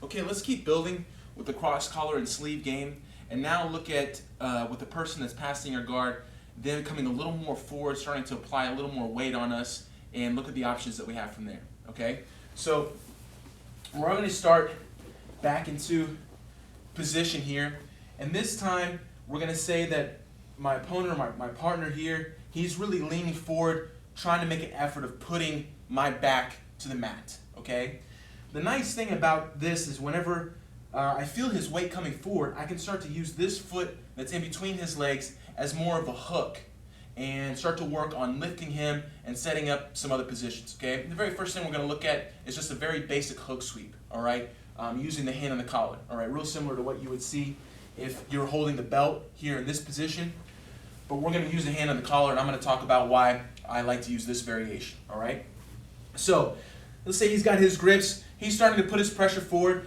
Okay, let's keep building with the cross collar and sleeve game, and now look at with the person that's passing our guard, then coming a little more forward, starting to apply a little more weight on us, and look at the options that we have from there. Okay, so we're going to start back into position here, and this time we're going to say that my opponent or my partner here, he's really leaning forward, trying to make an effort of putting my back to the mat. Okay. The nice thing about this is whenever I feel his weight coming forward, I can start to use this foot that's in between his legs as more of a hook and start to work on lifting him and setting up some other positions. Okay, the very first thing we're going to look at is just a very basic hook sweep. All right, using the hand on the collar. All right, real similar to what you would see if you're holding the belt here in this position. But we're going to use the hand on the collar, and I'm going to talk about why I like to use this variation. All right, so let's say he's got his grips. He's starting to put his pressure forward.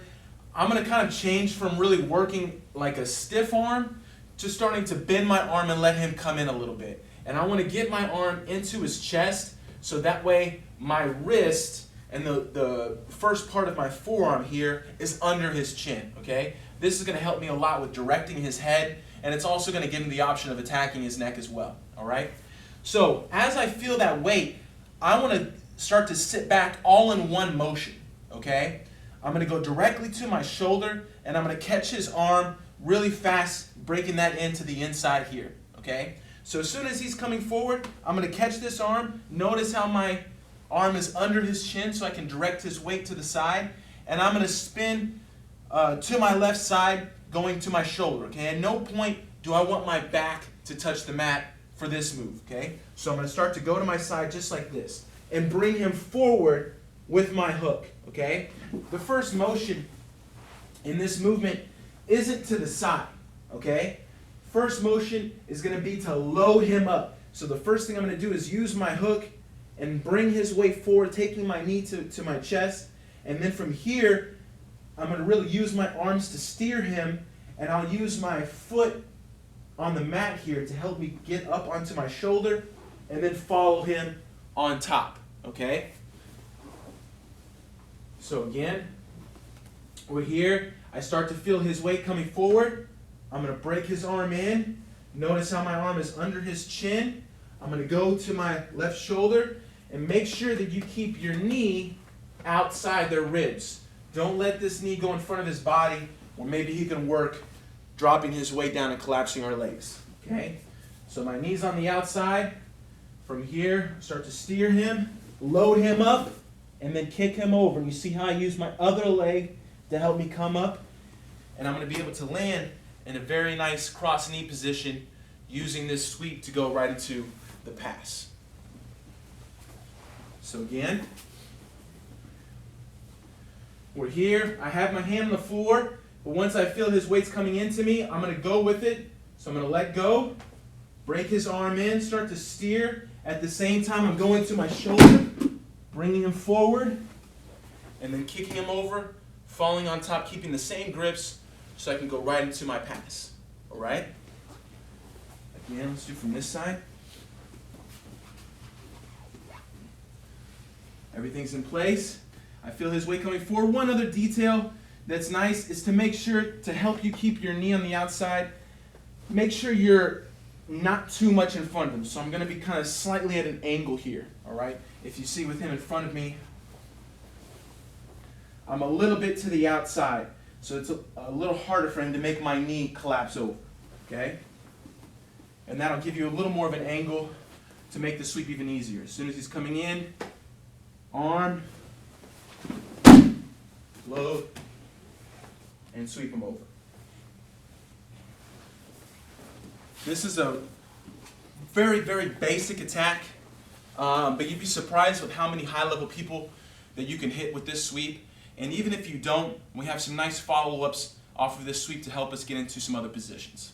I'm going to kind of change from really working like a stiff arm to starting to bend my arm and let him come in a little bit. And I want to get my arm into his chest so that way my wrist and the first part of my forearm here is under his chin. Okay? This is going to help me a lot with directing his head, and it's also going to give him the option of attacking his neck as well. All right? So as I feel that weight, I want to start to sit back all in one motion. Okay? I'm going to go directly to my shoulder, and I'm going to catch his arm really fast, breaking that into the inside here. Okay? So as soon as he's coming forward, I'm going to catch this arm. Notice how my arm is under his chin so I can direct his weight to the side. And I'm going to spin to my left side, going to my shoulder. Okay? At no point do I want my back to touch the mat for this move. Okay? So I'm going to start to go to my side just like this and bring him forward with my hook. Okay? The first motion in this movement isn't to the side. Okay? First motion is going to be to load him up. So the first thing I'm going to do is use my hook and bring his weight forward, taking my knee to my chest. And then from here, I'm going to really use my arms to steer him, and I'll use my foot on the mat here to help me get up onto my shoulder and then follow him on top. Okay? So again, we're here. I start to feel his weight coming forward. I'm going to break his arm in. Notice how my arm is under his chin. I'm going to go to my left shoulder and make sure that you keep your knee outside their ribs. Don't let this knee go in front of his body, or maybe he can work dropping his weight down and collapsing our legs. Okay? So my knee's on the outside. From here, start to steer him, load him up, and then kick him over. And you see how I use my other leg to help me come up? And I'm going to be able to land in a very nice cross knee position using this sweep to go right into the pass. So again, we're here. I have my hand on the floor, but once I feel his weight's coming into me, I'm going to go with it. So I'm going to let go, break his arm in, start to steer. At the same time, I'm going to my shoulder, bringing him forward, and then kicking him over, falling on top, keeping the same grips so I can go right into my pass. All right? Again, let's do from this side. Everything's in place. I feel his weight coming forward. One other detail that's nice is to make sure to help you keep your knee on the outside. Make sure you're not too much in front of him. So I'm going to be kind of slightly at an angle here. All right? If you see with him in front of me, I'm a little bit to the outside. So it's a little harder for him to make my knee collapse over. Okay? And that'll give you a little more of an angle to make the sweep even easier. As soon as he's coming in, arm, load, and sweep him over. This is a very, very basic attack, but you'd be surprised with how many high-level people that you can hit with this sweep. And even if you don't, we have some nice follow-ups off of this sweep to help us get into some other positions.